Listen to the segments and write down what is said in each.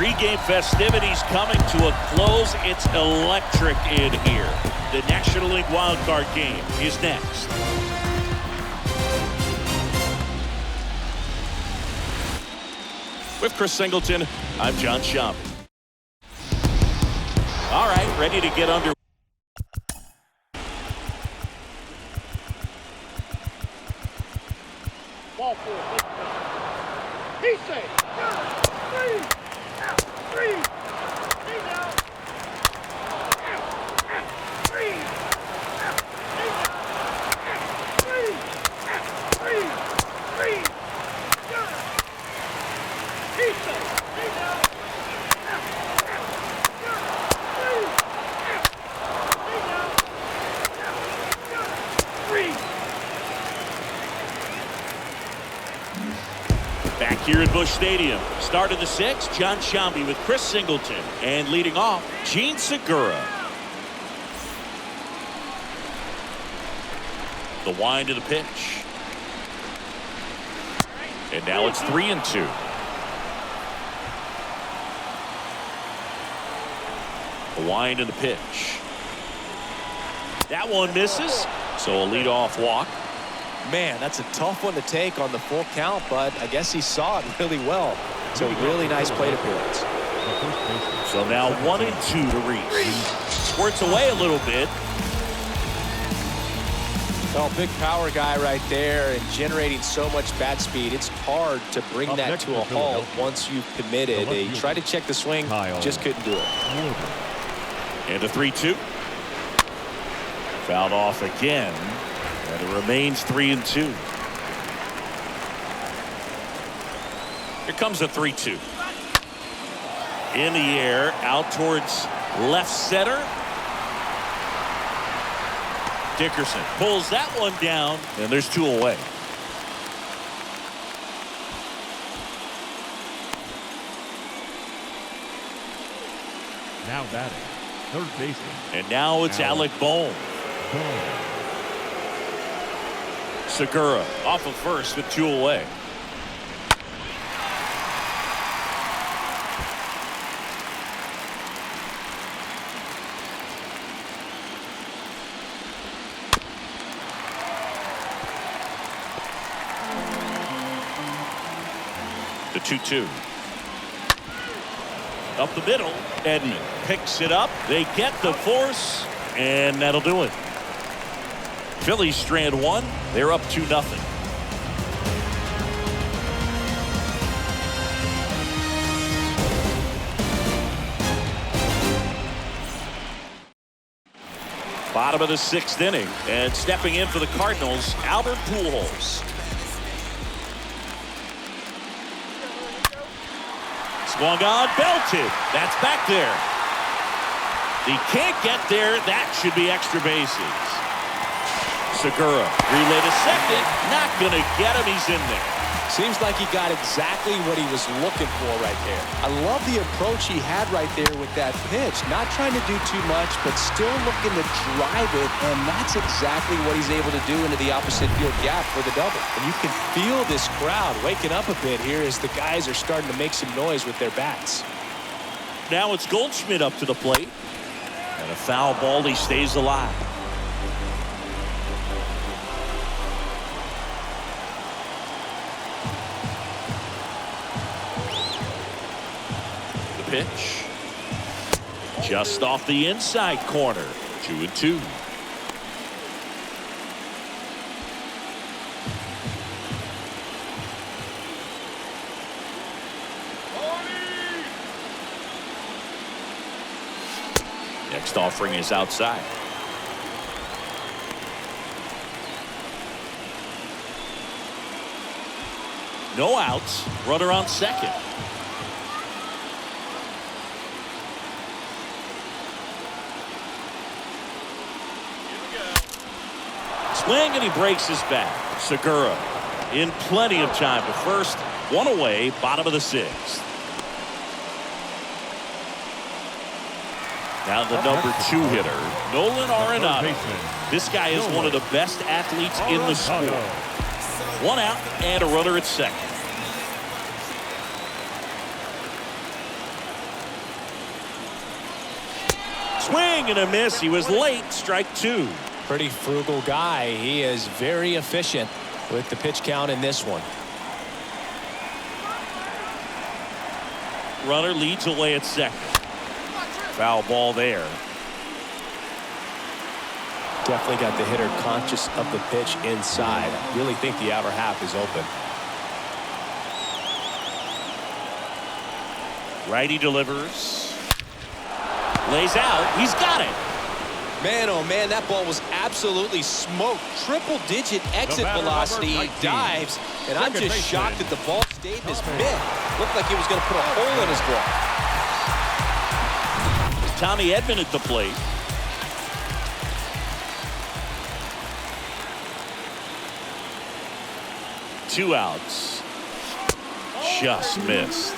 Pre-game festivities coming to a close. It's electric in here. The National League wildcard game is next. With Chris Singleton, I'm John Schaub. All right, ready to get under. Ball four. He's safe. Three. Out. Three. He's out. Three. Out. He's out. Three. Three. Three. He's safe. He's out. Back here at Busch Stadium, start of the sixth, John Schaub with Chris Singleton, and leading off, Gene Segura. The wind of the pitch. And now it's 3-2. The wind of the pitch. That one misses, so a leadoff walk. Man, that's a tough one to take on the full count, but I guess he saw it really well. So really nice plate appearance. So now 1-2 to Reese. Squirts away a little bit. Oh, big power guy right there and generating so much bat speed. It's hard to bring that to a halt once you've committed. He tried to check the swing, just couldn't do it. And a 3-2. Fouled off again. And it remains 3-2. Here comes a 3-2. In the air, out towards left center. Dickerson pulls that one down, and there's 2 away. Now batting, third baseman. And now it's Alec Bohm. Segura off of first with 2 away. The 2-2. Up the middle. Edman picks it up. They get the force, and that'll do it. Phillies strand 1. They're up 2-0. Bottom of the 6th inning, and stepping in for the Cardinals, Albert Pujols. Swung on, belted. That's back there. He can't get there. That should be extra bases. Segura, relay to second, not going to get him. He's in there. Seems like he got exactly what he was looking for right there. I love the approach he had right there with that pitch. Not trying to do too much, but still looking to drive it, and that's exactly what he's able to do into the opposite field gap for the double. And you can feel this crowd waking up a bit here as the guys are starting to make some noise with their bats. Now it's Goldschmidt up to the plate. And a foul ball, he stays alive. Pitch just off the inside corner. 2-2. Next offering is outside. No outs. Runner on second. Swing, and he breaks his back. Segura in plenty of time to first. 1 away, bottom of the 6th. Now the number 2 hitter, Nolan Arenado. This guy is one of the best athletes in the sport. 1 out and a runner at second. Swing and a miss. He was late. Strike two. Pretty frugal guy. He is very efficient with the pitch count in this one. Runner leads away at second. Foul ball there. Definitely got the hitter conscious of the pitch inside. I really think the outer half is open. Righty delivers. Lays out. He's got it. Man, oh man, that ball was absolutely smoked. Triple-digit exit velocity. He dives, and I'm just shocked that the ball stayed in his mitt. Looked like he was going to put a hole in his glove. Tommy Edman at the plate. Two outs. Just missed.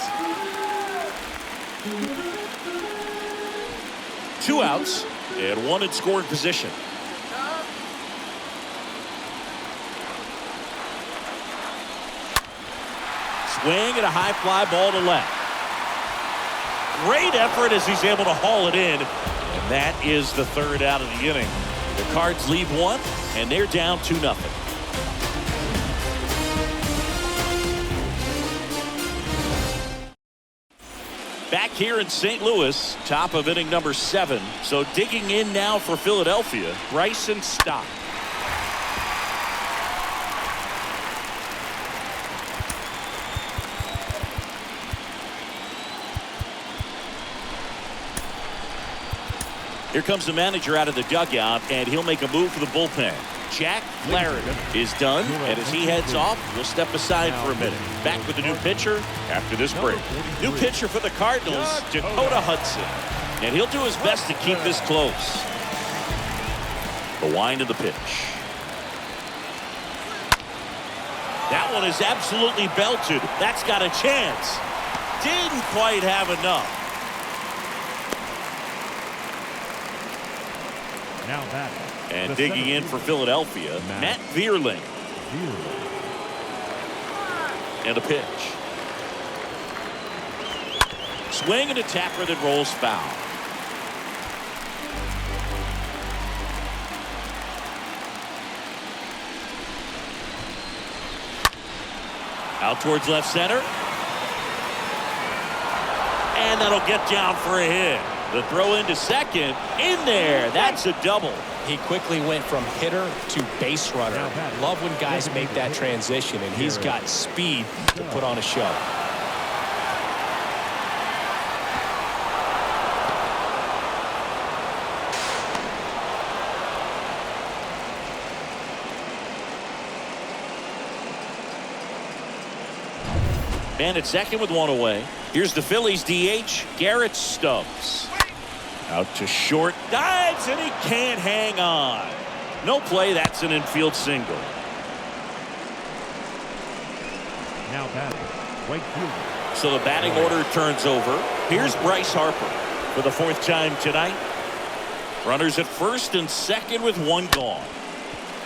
Two outs and one in scoring position. Swing and a high fly ball to left. Great effort as he's able to haul it in. And that is the third out of the inning. The Cards lead one, and they're down 2-0. Back here in St. Louis, top of inning number 7. So digging in now for Philadelphia, Bryson Stott. Here comes the manager out of the dugout, and he'll make a move for the bullpen. Jack Flaherty is done, and as he heads off, we'll step aside for a minute. Back with the new pitcher after this break. New pitcher for the Cardinals, Dakota Hudson. And he'll do his best to keep this close. The wind of the pitch. That one is absolutely belted. That's got a chance. Didn't quite have enough. Now back. And digging in for Philadelphia, Matt Vierling. And a pitch. Swing and a tapper that rolls foul. Out towards left center. And that'll get down for a hit. The throw into second. In there. That's a double. He quickly went from hitter to base runner. Love when guys make that transition, and he's got speed to put on a show. Man at second with one away. Here's the Phillies DH, Garrett Stubbs. Out to short, dives, and he can't hang on. No play, that's an infield single. Now batting, right fielder. So the batting order turns over. Here's Bryce Harper for the 4th time tonight. Runners at first and second with one gone.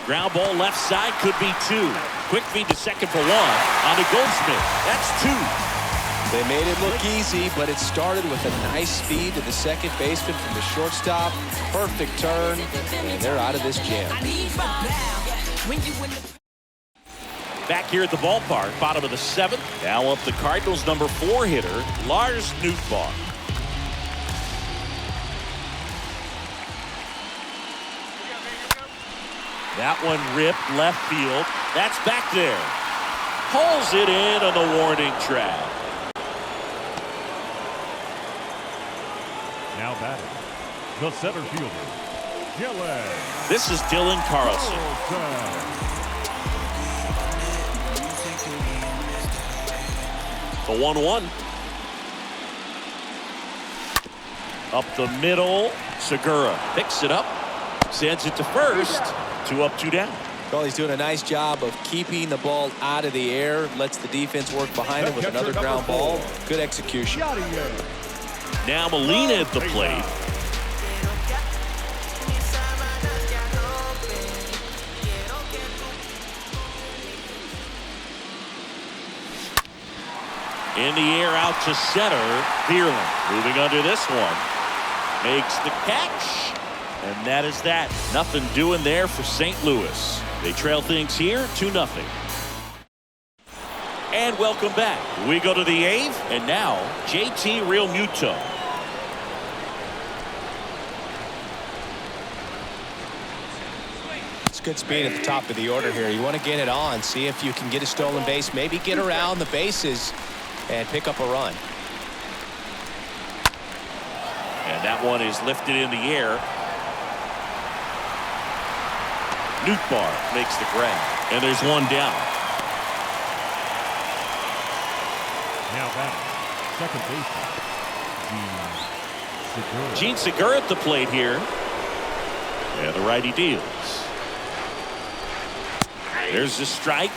Ground ball left side, could be 2. Quick feed to second for 1 on to Goldsmith. That's 2. They made it look easy, but it started with a nice speed to the second baseman from the shortstop. Perfect turn, and they're out of this jam. Back here at the ballpark, bottom of the 7th. Now up the Cardinals' number 4 hitter, Lars Nootbaar. That one ripped left field. That's back there. Pulls it in on the warning track. Now batting, the center fielder, Gillen. This is Dylan Carlson. The 1-1. Up the middle. Segura picks it up. Sends it to first. 2 up, 2 down. Well, he's doing a nice job of keeping the ball out of the air. Lets the defense work behind him with another ground ball. Good execution. Now Molina at the plate. In the air out to center. Vierling moving under this one. makes the catch. And that is that. Nothing doing there for St. Louis. They trail things here 2-0. And welcome back. We go to the 8th, and now JT Realmuto. It's good speed at the top of the order here. You want to get it on, see if you can get a stolen base, maybe get around the bases and pick up a run. And that one is lifted in the air. Nootbaar makes the grab, and there's one down. Now batting, second baseman, Gene Segura at the plate here. And the righty deals. There's the strike.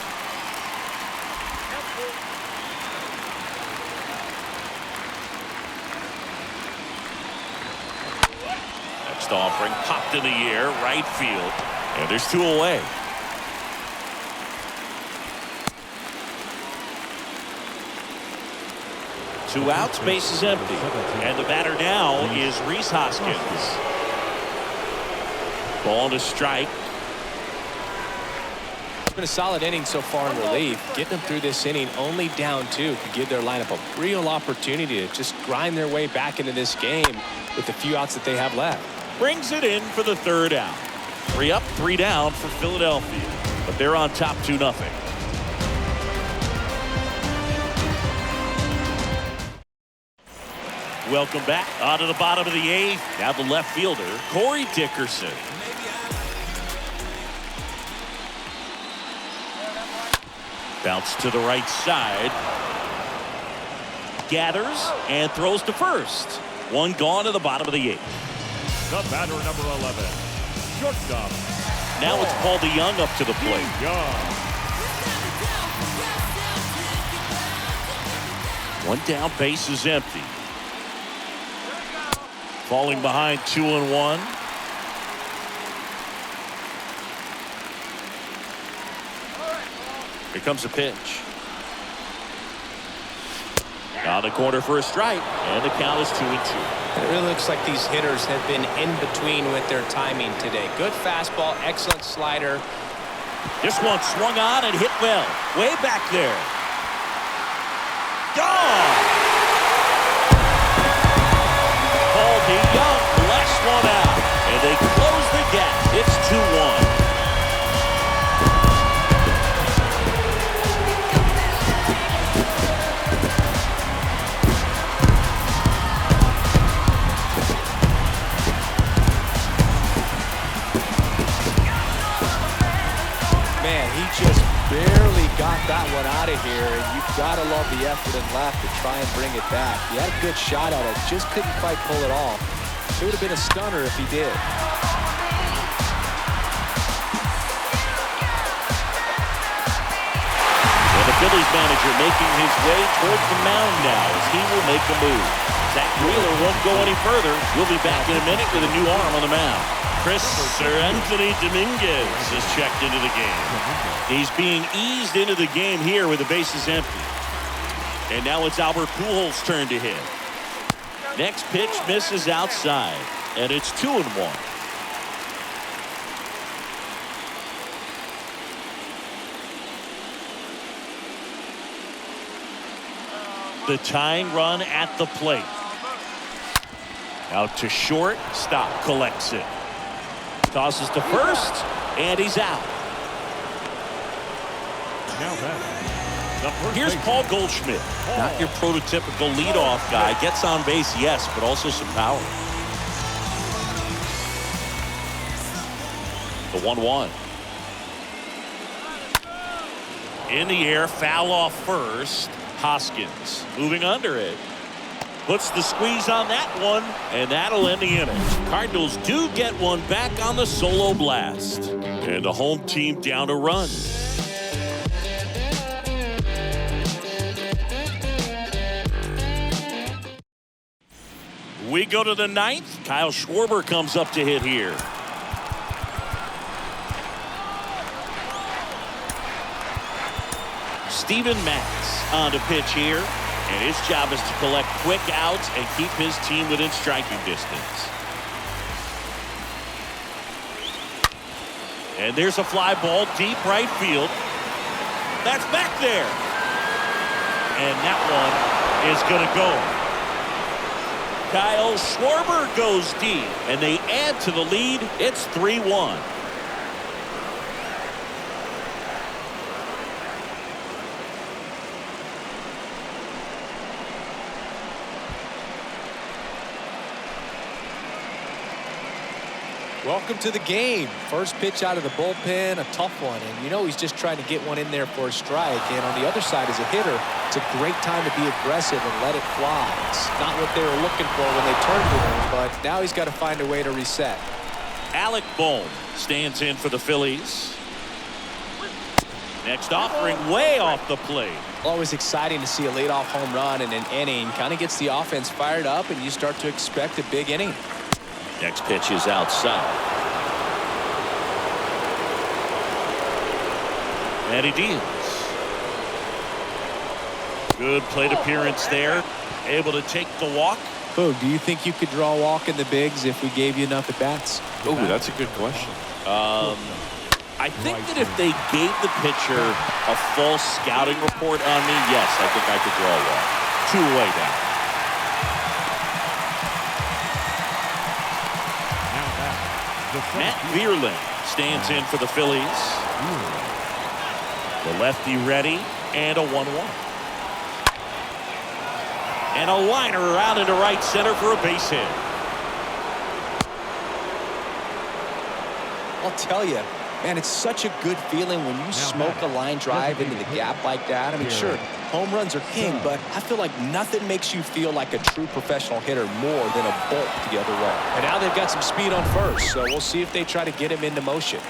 Next offering popped in the air, right field. And there's 2 away. Two outs, base is empty. And the batter now is Rhys Hoskins. Ball to strike. It's been a solid inning so far in relief. Getting them through this inning only down 2 could give their lineup a real opportunity to just grind their way back into this game with the few outs that they have left. Brings it in for the 3rd out. 3 up, 3 down for Philadelphia. But they're on top 2-0. Welcome back. On to the bottom of the 8th. Now the left fielder, Corey Dickerson. Bounce to the right side. Gathers and throws to first. One gone to the bottom of the 8th. the batter number 11, shortstop. Now it's Paul DeYoung up to the plate. Young. One down, base is empty. Falling behind 2-1. Here comes a pitch. On the corner for a strike, and the count is 2-2. It really looks like these hitters have been in between with their timing today. Good fastball, excellent slider. This one swung on and hit well. Way back there. Gone! Paul DeYoung blessed one out, and they close the gap. It's 2-1. Just barely got that one out of here, and you've got to love the effort and left to try and bring it back. He had a good shot at it, just couldn't quite pull it off. It would have been a stunner if he did. And the Phillies manager making his way towards the mound now as he will make a move. Zach Wheeler won't go any further. We'll be back in a minute with a new arm on the mound. Anthony Dominguez is checked into the game. He's being eased into the game here with the bases empty. And now it's Albert Pujols' turn to hit. Next pitch misses outside, and it's 2-1. The tying run at the plate. Out to short, stop, collects it. Tosses to first, and he's out. Now that. Here's Paul Goldschmidt. Not your prototypical leadoff guy. Gets on base, yes, but also some power. The 1-1. In the air, foul off first. Hoskins moving under it. Puts the squeeze on that one, and that'll end the inning. Cardinals do get one back on the solo blast. And the home team down a run. We go to the 9th. Kyle Schwarber comes up to hit here. Steven Matz on to pitch here. And his job is to collect quick outs and keep his team within striking distance. And there's a fly ball deep right field. That's back there. And that one is going to go. Kyle Schwarber goes deep. And they add to the lead. It's 3-1. Welcome to the game. First pitch out of the bullpen, a tough one. And you know he's just trying to get one in there for a strike. And on the other side, as a hitter, it's a great time to be aggressive and let it fly. It's not what they were looking for when they turned to him, but now he's got to find a way to reset. Alec Bohm stands in for the Phillies. Next offering way off the plate. Always exciting to see a leadoff home run in an inning. Kind of gets the offense fired up, and you start to expect a big inning. Next pitch is outside. Matty Diaz. Good plate appearance there. Able to take the walk. Oh, do you think you could draw a walk in the bigs if we gave you enough at bats? Oh, that's a good question. I think that if they gave the pitcher a full scouting report on me, yes, I think I could draw a walk. 2 away down. Matt Vierling stands in for the Phillies. The lefty ready, and a 1-1. And a liner out into right center for a base hit. I'll tell you, man, it's such a good feeling when you smoke a line drive into the gap like that. I mean, sure, home runs are king, but I feel like nothing makes you feel like a true professional hitter more than a bolt the other way. And now they've got some speed on first, so we'll see if they try to get him into motion.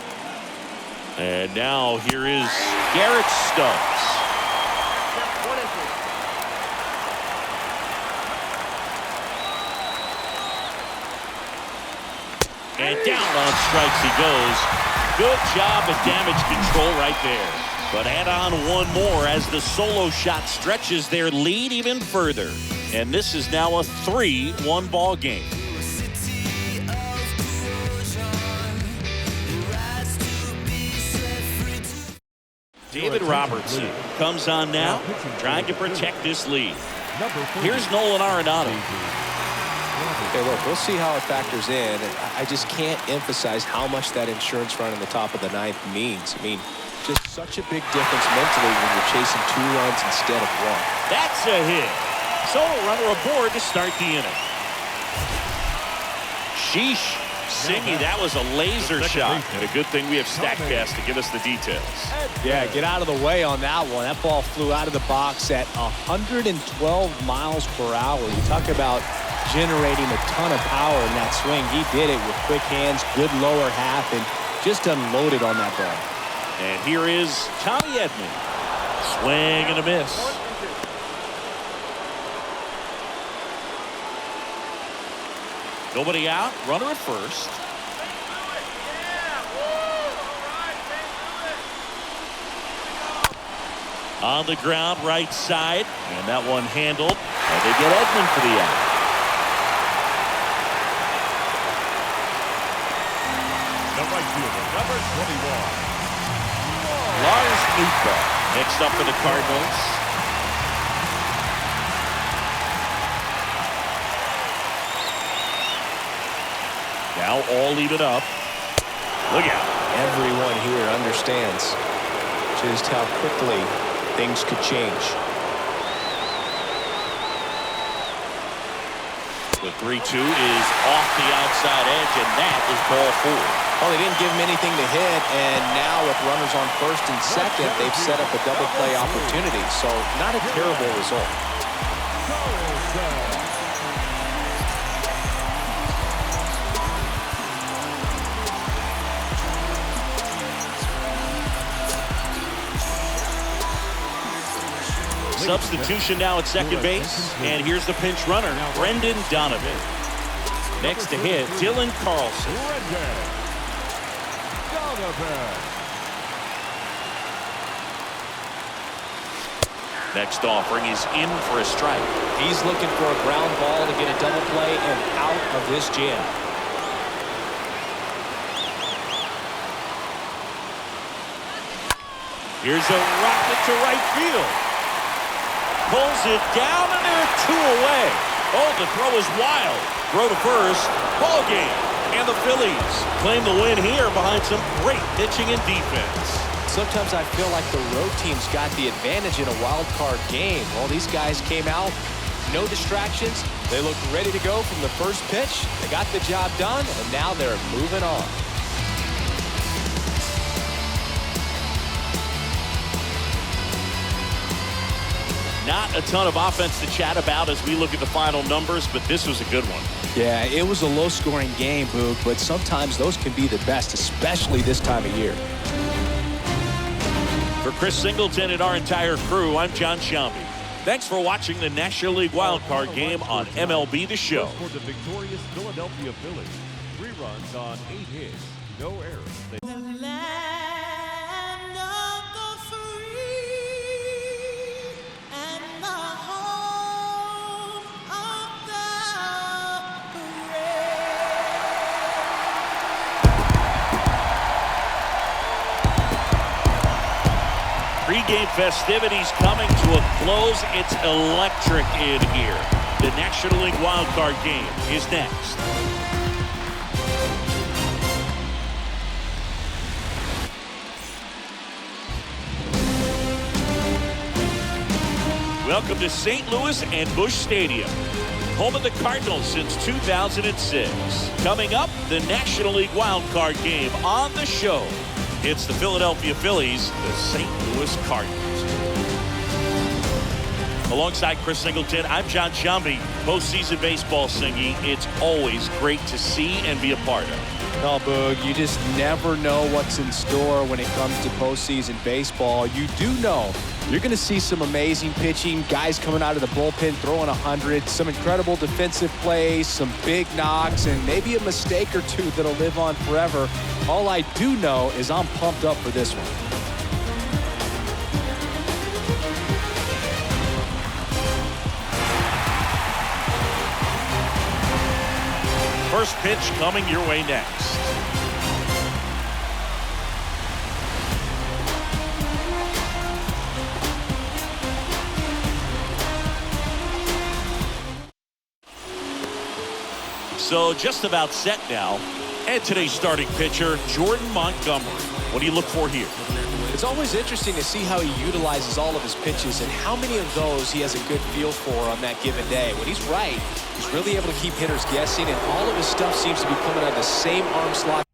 And now here is Garrett Stubbs. And down on strikes he goes. Good job of damage control right there. But add on one more as the solo shot stretches their lead even further. And this is now a 3-1 ball game. David Robertson comes on now, trying to protect this lead. Here's Nolan Arenado. Okay, look, we'll see how it factors in. I just can't emphasize how much that insurance run in the top of the ninth means. I mean, just such a big difference mentally when you're chasing 2 runs instead of 1. That's a hit. So a runner aboard to start the inning. Sheesh. Singy, that was a laser shot. And a good thing we have StatCast to give us the details. Yeah, get out of the way on that one. That ball flew out of the box at 112 miles per hour. You talk about generating a ton of power in that swing. He did it with quick hands, good lower half, and just unloaded on that ball. And here is Tommy Edman. Swing and a miss. Nobody out, runner at first. On the ground, right side, and that one handled, and they get Edman for the out. The right fielder, number 21. Lars Nootbaar next up for the Cardinals. Now all even up. Look out. Everyone here understands just how quickly things could change. The 3-2 is off the outside edge, and that is ball 4. Well, they didn't give him anything to hit, and now with runners on first and second, they've set up a double play opportunity. So not a terrible result. Substitution now at second base, and here's the pinch runner, Brendan Donovan. Next to hit, Dylan Carlson. Next offering is in for a strike. He's looking for a ground ball to get a double play and out of this jam. Here's a rocket to right field. Pulls it down, and they're 2 away. Oh, the throw is wild. Throw to first. Ball game. And the Phillies claim the win here behind some great pitching and defense. Sometimes I feel like the road team's got the advantage in a wild card game. Well, these guys came out, no distractions. They looked ready to go from the first pitch. They got the job done, and now they're moving on. Not a ton of offense to chat about as we look at the final numbers, but this was a good one. Yeah, it was a low-scoring game, Boog, but sometimes those can be the best, especially this time of year. For Chris Singleton and our entire crew, I'm John Shambi. Thanks for watching the National League wildcard game on MLB The Show. For the victorious Philadelphia Phillies. 3 runs on 8 hits. No errors. Pre-game festivities coming to a close. It's electric in here. The National League wildcard game is next. Welcome to St. Louis and Busch Stadium, home of the Cardinals since 2006. Coming up, the National League wildcard game on the show. It's the Philadelphia Phillies, the St. Louis Cardinals. Alongside Chris Singleton, I'm John Shambi. Postseason baseball singing. It's always great to see and be a part of. No, Boog, you just never know what's in store when it comes to postseason baseball. You do know you're going to see some amazing pitching, guys coming out of the bullpen throwing 100, some incredible defensive plays, some big knocks, and maybe a mistake or two that'll live on forever. All I do know is I'm pumped up for this one. First pitch coming your way next. So just about set now. And today's starting pitcher, Jordan Montgomery. What do you look for here? It's always interesting to see how he utilizes all of his pitches and how many of those he has a good feel for on that given day. When he's right, he's really able to keep hitters guessing, and all of his stuff seems to be coming out of the same arm slot.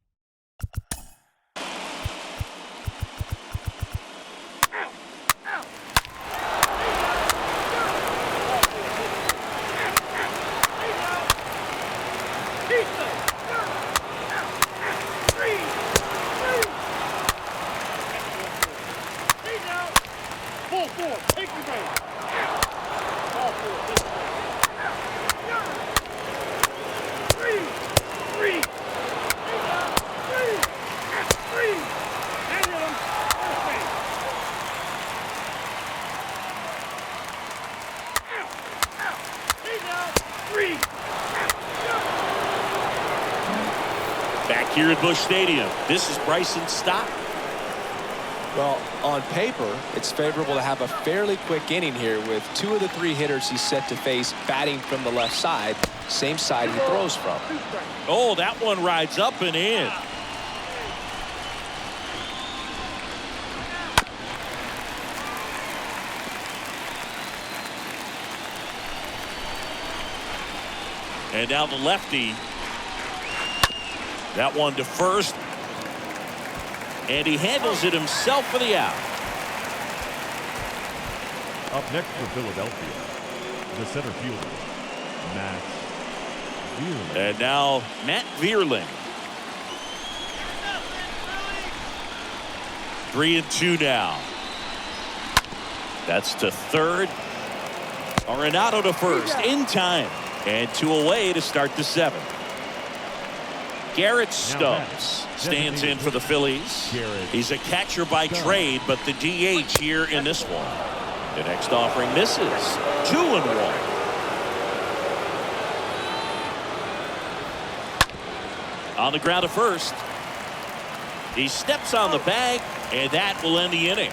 Back here at Busch Stadium, this is Bryson's stop. Well, on paper, it's favorable to have a fairly quick inning here with 2 of the 3 hitters he's set to face batting from the left side, same side he throws from. Oh, that one rides up and in. And now the lefty. That one to first. And he handles it himself for the out. Up next for Philadelphia, the center fielder, Matt Vierling. And now Matt Vierling. 3-2 now. That's to third. Arenado to first in time. And 2 away to start the 7th. Garrett Stubbs stands in for the Phillies. He's a catcher by trade, but the DH here in this one. The next offering misses. 2-1. On the ground to first. He steps on the bag, and that will end the inning.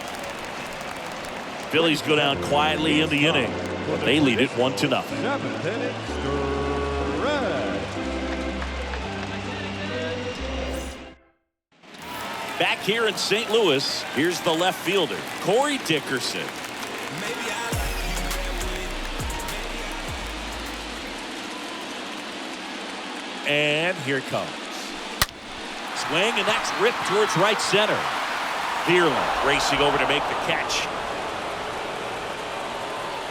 Phillies go down quietly in the inning. They lead it 1-0. 7th inning, stretch. Back here in St. Louis, here's the left fielder, Corey Dickerson. And here it comes. Swing, and that's ripped towards right center. Bierlin racing over to make the catch.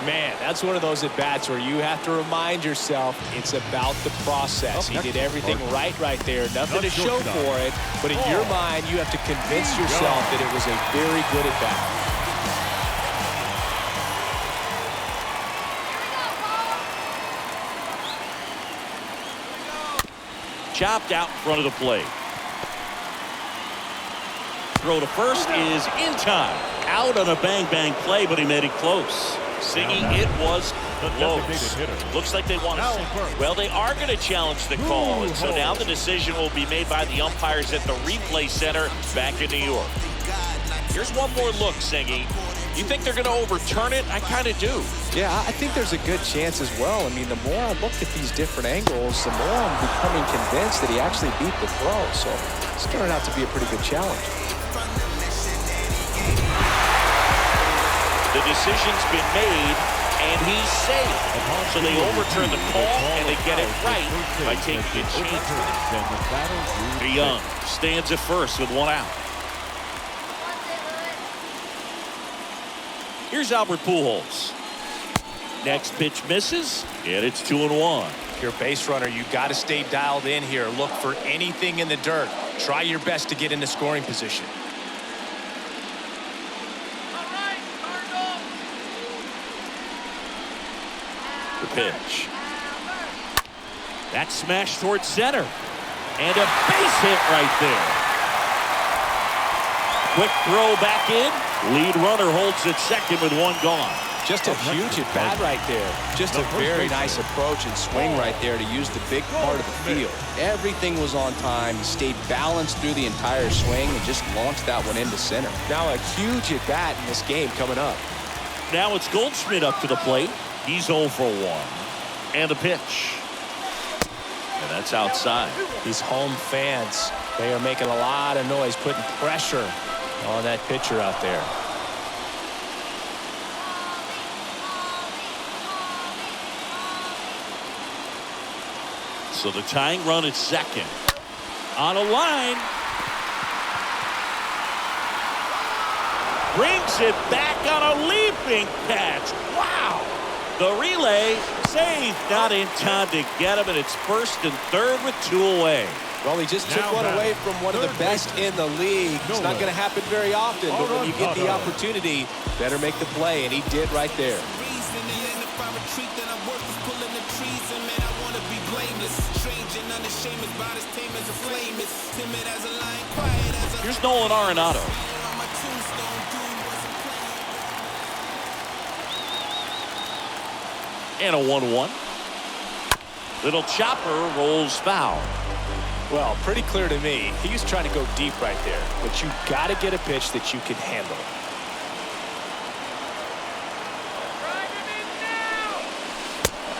Man, that's one of those at-bats where you have to remind yourself it's about the process. He did everything right there. Nothing to show for it, but in your mind, you have to convince yourself that it was a very good at-bat. Chopped out in front of the plate. Throw to first is in time. Out on a bang-bang play, but he made it close. Siggy, it was close. Looks like they want to. Well, they are going to challenge the call, and so now the decision will be made by the umpires at the replay center back in New York. Here's one more look, Siggy. You think they're going to overturn it? I kind of do. Yeah, I think there's a good chance as well. I mean, the more I look at these different angles, the more I'm becoming convinced that he actually beat the throw. So it's turning out to be a pretty good challenge. The decision's been made, and he's safe. So they overturn the call, and they get it right by taking a chance with it. DeYoung stands at first with one out. Here's Albert Pujols. Next pitch misses, and it's 2-1. If you're a base runner, you've got to stay dialed in here. Look for anything in the dirt. Try your best to get into scoring position. The pitch. That's smashed towards center. And a base hit right there. Quick throw back in. Lead runner holds at second with one gone. Just a huge at bat right there. Just a very nice approach and swing right there to use the big part of the field. Everything was on time. He stayed balanced through the entire swing and just launched that one into center. Now a huge at bat in this game coming up. Now it's Goldschmidt up to the plate. He's 0 for 1. And the pitch. And that's outside. These home fans, they are making a lot of noise, putting pressure on that pitcher out there. So the tying run at second. On a line. Brings it back on a leaping catch. Wow. The relay saved, not in time to get him, and it's first and third with 2 away. Well, he just took one away from one of the best in the league. It's not going to happen very often, but when you get the opportunity, better make the play, and he did right there. Here's Nolan Arenado. And a 1-1. Little chopper rolls foul. Well, pretty clear to me. He's trying to go deep right there, but you got to get a pitch that you can handle.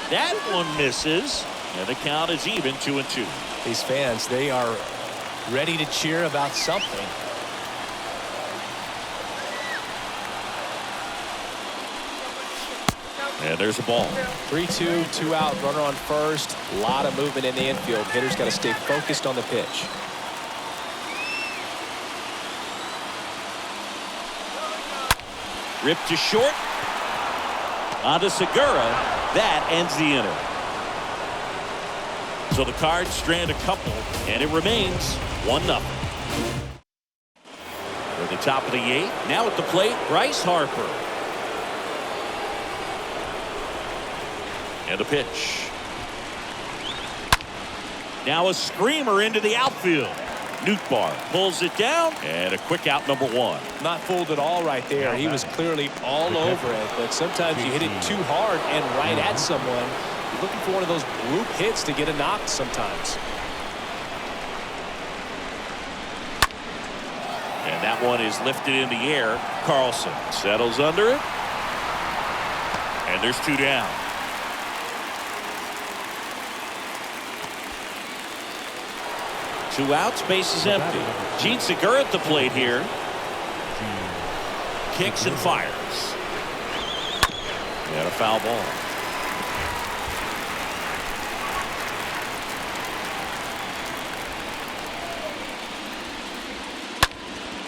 That one misses, and the count is even 2-2. These fans, they are ready to cheer about something. And there's a ball. 3-2, 2 out, runner on first. A lot of movement in the infield. Hitter's got to stay focused on the pitch. Ripped to short. On to Segura. That ends the inning. So the Cards strand a couple, and it remains 1-0. For the top of the 8th. Now at the plate, Bryce Harper. And the pitch. Now a screamer into the outfield. Nootbaar pulls it down, and a quick out, number 1. Not fooled at all right there. He was clearly all over it, but sometimes you hit it too hard and right at someone. You're looking for one of those group hits to get a knock sometimes. And that one is lifted in the air. Carlson settles under it, And there's 2 down. Two outs, base is empty. Gene Segura at the plate here. Kicks and fires. And a foul ball.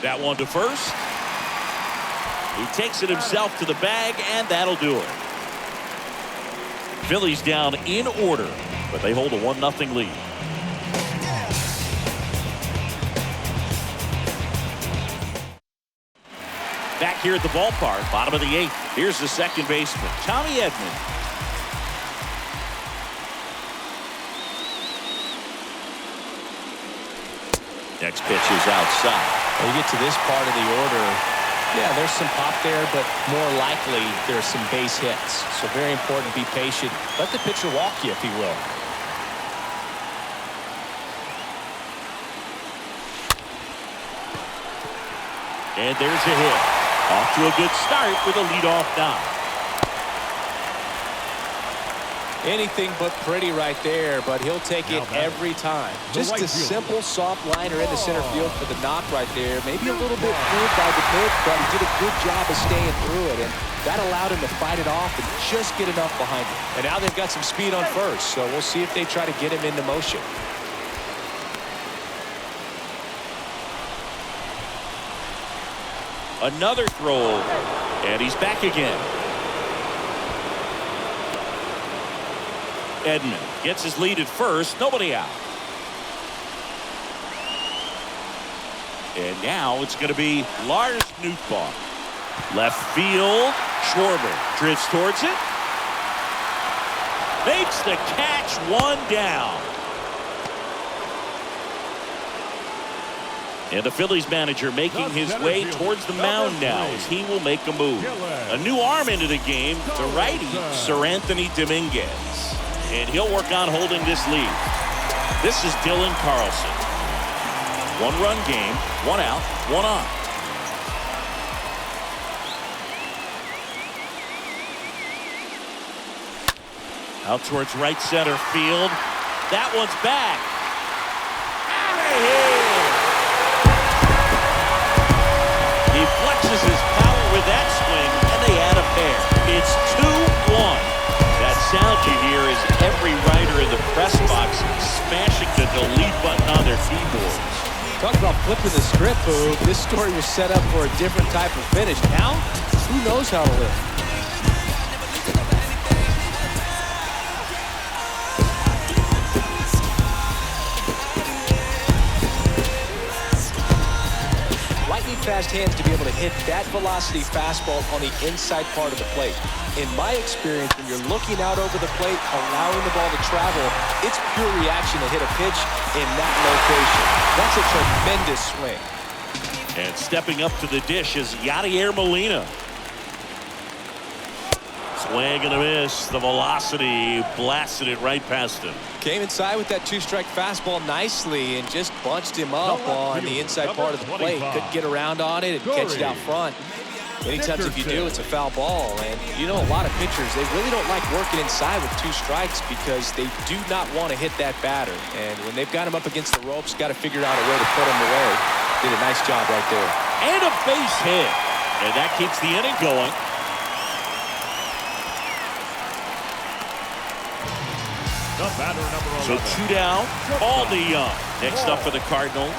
That one to first. He takes it himself to the bag, and that'll do it. Phillies down in order, but they hold a 1-0 lead. Back here at the ballpark, bottom of the 8th. Here's the second baseman, Tommy Edman. Next pitch is outside. When you get to this part of the order, yeah, there's some pop there, but more likely there's some base hits. So very important to be patient. Let the pitcher walk you, if he will. And there's a hit. Off to a good start with a leadoff knock. Anything but pretty right there, but he'll take it every time. Just a simple soft liner in the center field for the knock right there. Maybe a little bit fooled by the pitch, but he did a good job of staying through it, and that allowed him to fight it off and just get enough behind him. And now they've got some speed on first, so we'll see if they try to get him into motion. Another throw, and he's back again. Edman gets his lead at first, nobody out. And now it's going to be Lars Nootbaar. Left field, Schwarber drifts towards it. Makes the catch, 1 down. And the Phillies manager making his way towards the mound now as he will make a move. A new arm into the game, the righty, Sir Anthony Dominguez. And he'll work on holding this lead. This is Dylan Carlson. 1-run game, 1 out, 1 on. Out towards right center field. That one's back. Out of here. He flexes his power with that swing, and they add a pair. It's 2-1. That sound you hear is every writer in the press box smashing the delete button on their keyboards. Talk about flipping the script, Boo. This story was set up for a different type of finish. Now, who knows how to live? Fast hands to be able to hit that velocity fastball on the inside part of the plate. In my experience, when you're looking out over the plate, allowing the ball to travel, it's pure reaction to hit a pitch in that location. That's a tremendous swing. And stepping up to the dish is Yadier Molina. Swing and a miss. The velocity blasted it right past him. Came inside with that 2-strike fastball nicely and just bunched him up on the inside part of the plate. Couldn't get around on it and catch it out front. Many times if you do, it's a foul ball. And you know, a lot of pitchers, they really don't like working inside with 2 strikes because they do not want to hit that batter. And when they've got him up against the ropes, got to figure out a way to put him away. Did a nice job right there. And a base hit. And that keeps the inning going. So 2 down, all the Young. Next up for the Cardinals.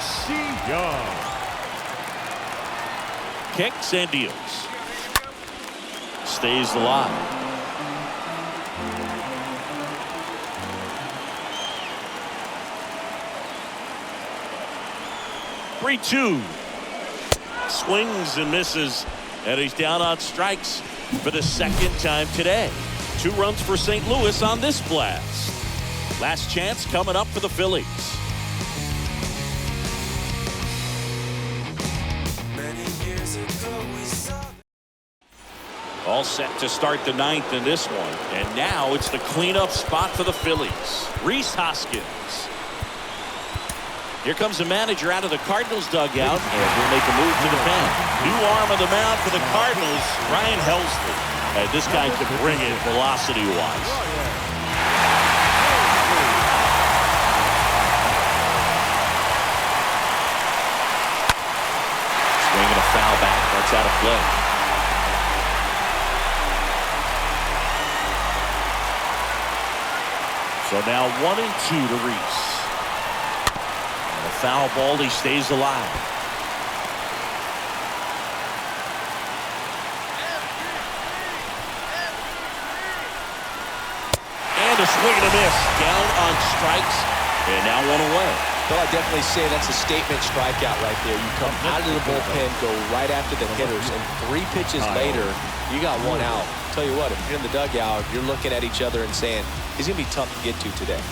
Kicks and deals. Stays alive. Three-2. Swings and misses. And he's down on strikes for the second time today. 2 runs for St. Louis on this blast. Last chance coming up for the Phillies. All set to start the 9th in this one. And now it's the cleanup spot for the Phillies. Rhys Hoskins. Here comes the manager out of the Cardinals dugout, and will make a move to the pen. New arm of the mound for the Cardinals, Ryan Helsley. And this guy can bring it velocity-wise. Swinging a foul back. That's out of play. So now 1-2 to Reese. And a foul ball. He stays alive. And a swing and a miss. Down on strikes. And now one away. Well, I definitely say that's a statement strikeout right there. You come out of the bullpen, go right after the hitters, and 3 pitches later, you got 1 out. Tell you what, if you're in the dugout, you're looking at each other and saying, he's going to be tough to get to today.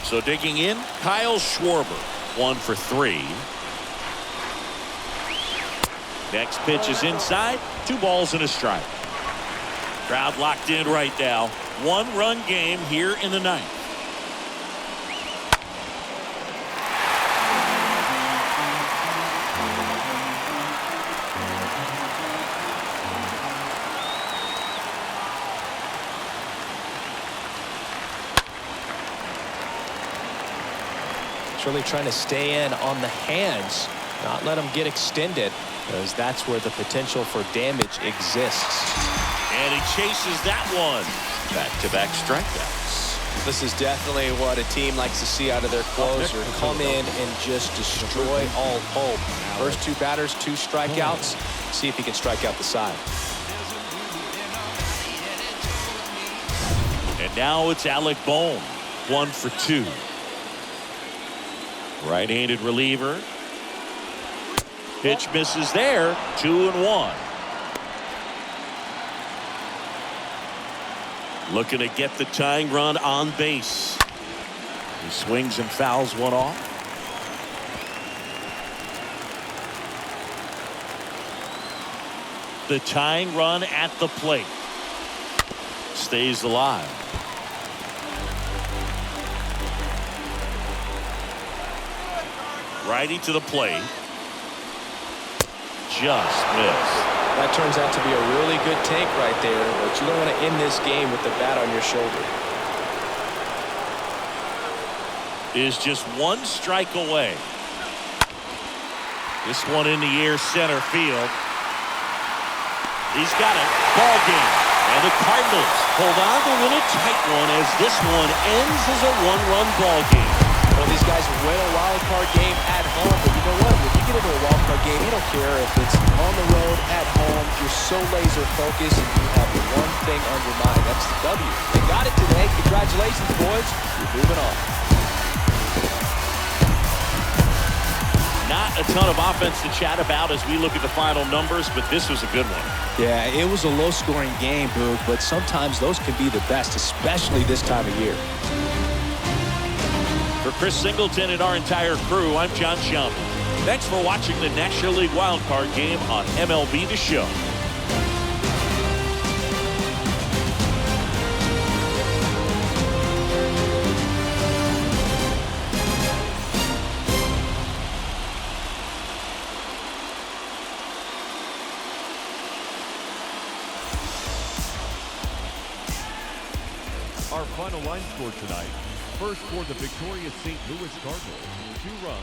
So digging in, Kyle Schwarber, 1 for 3. Next pitch is inside, 2 balls and a strike. Crowd locked in right now. 1-run game here in the 9th. It's really trying to stay in on the hands, not let them get extended, because that's where the potential for damage exists. And he chases that one. Back-to-back strikeouts. This is definitely what a team likes to see out of their closer. Come in and just destroy all hope. First 2 batters, 2 strikeouts. See if he can strike out the side. And now it's Alec Bohm, 1 for 2. Right-handed reliever. Pitch misses there. 2-1. Looking to get the tying run on base. He swings and fouls one off. The tying run at the plate. Stays alive. Righty to the plate. Just missed. That turns out to be a really good take right there, but you don't want to end this game with the bat on your shoulder. Is just 1 strike away. This one in the air center field. He's got it. Ball game. And the Cardinals hold on to win a tight one as this one ends as a 1-run ball game. Well, these guys win a wild card game at home, but you know what? When you get into a wild card game, you don't care if it's on the road, at home. You're so laser focused, and you have one thing on your mind. That's the W. They got it today. Congratulations, boys. You're moving on. Not a ton of offense to chat about as we look at the final numbers, but this was a good one. Yeah, it was a low-scoring game, Boog, but sometimes those can be the best, especially this time of year. For Chris Singleton and our entire crew, I'm John Schaumburg. Thanks for watching the National League Wild Card game on MLB The Show. Our final line score tonight. First for the victorious St. Louis Cardinals, 2 runs.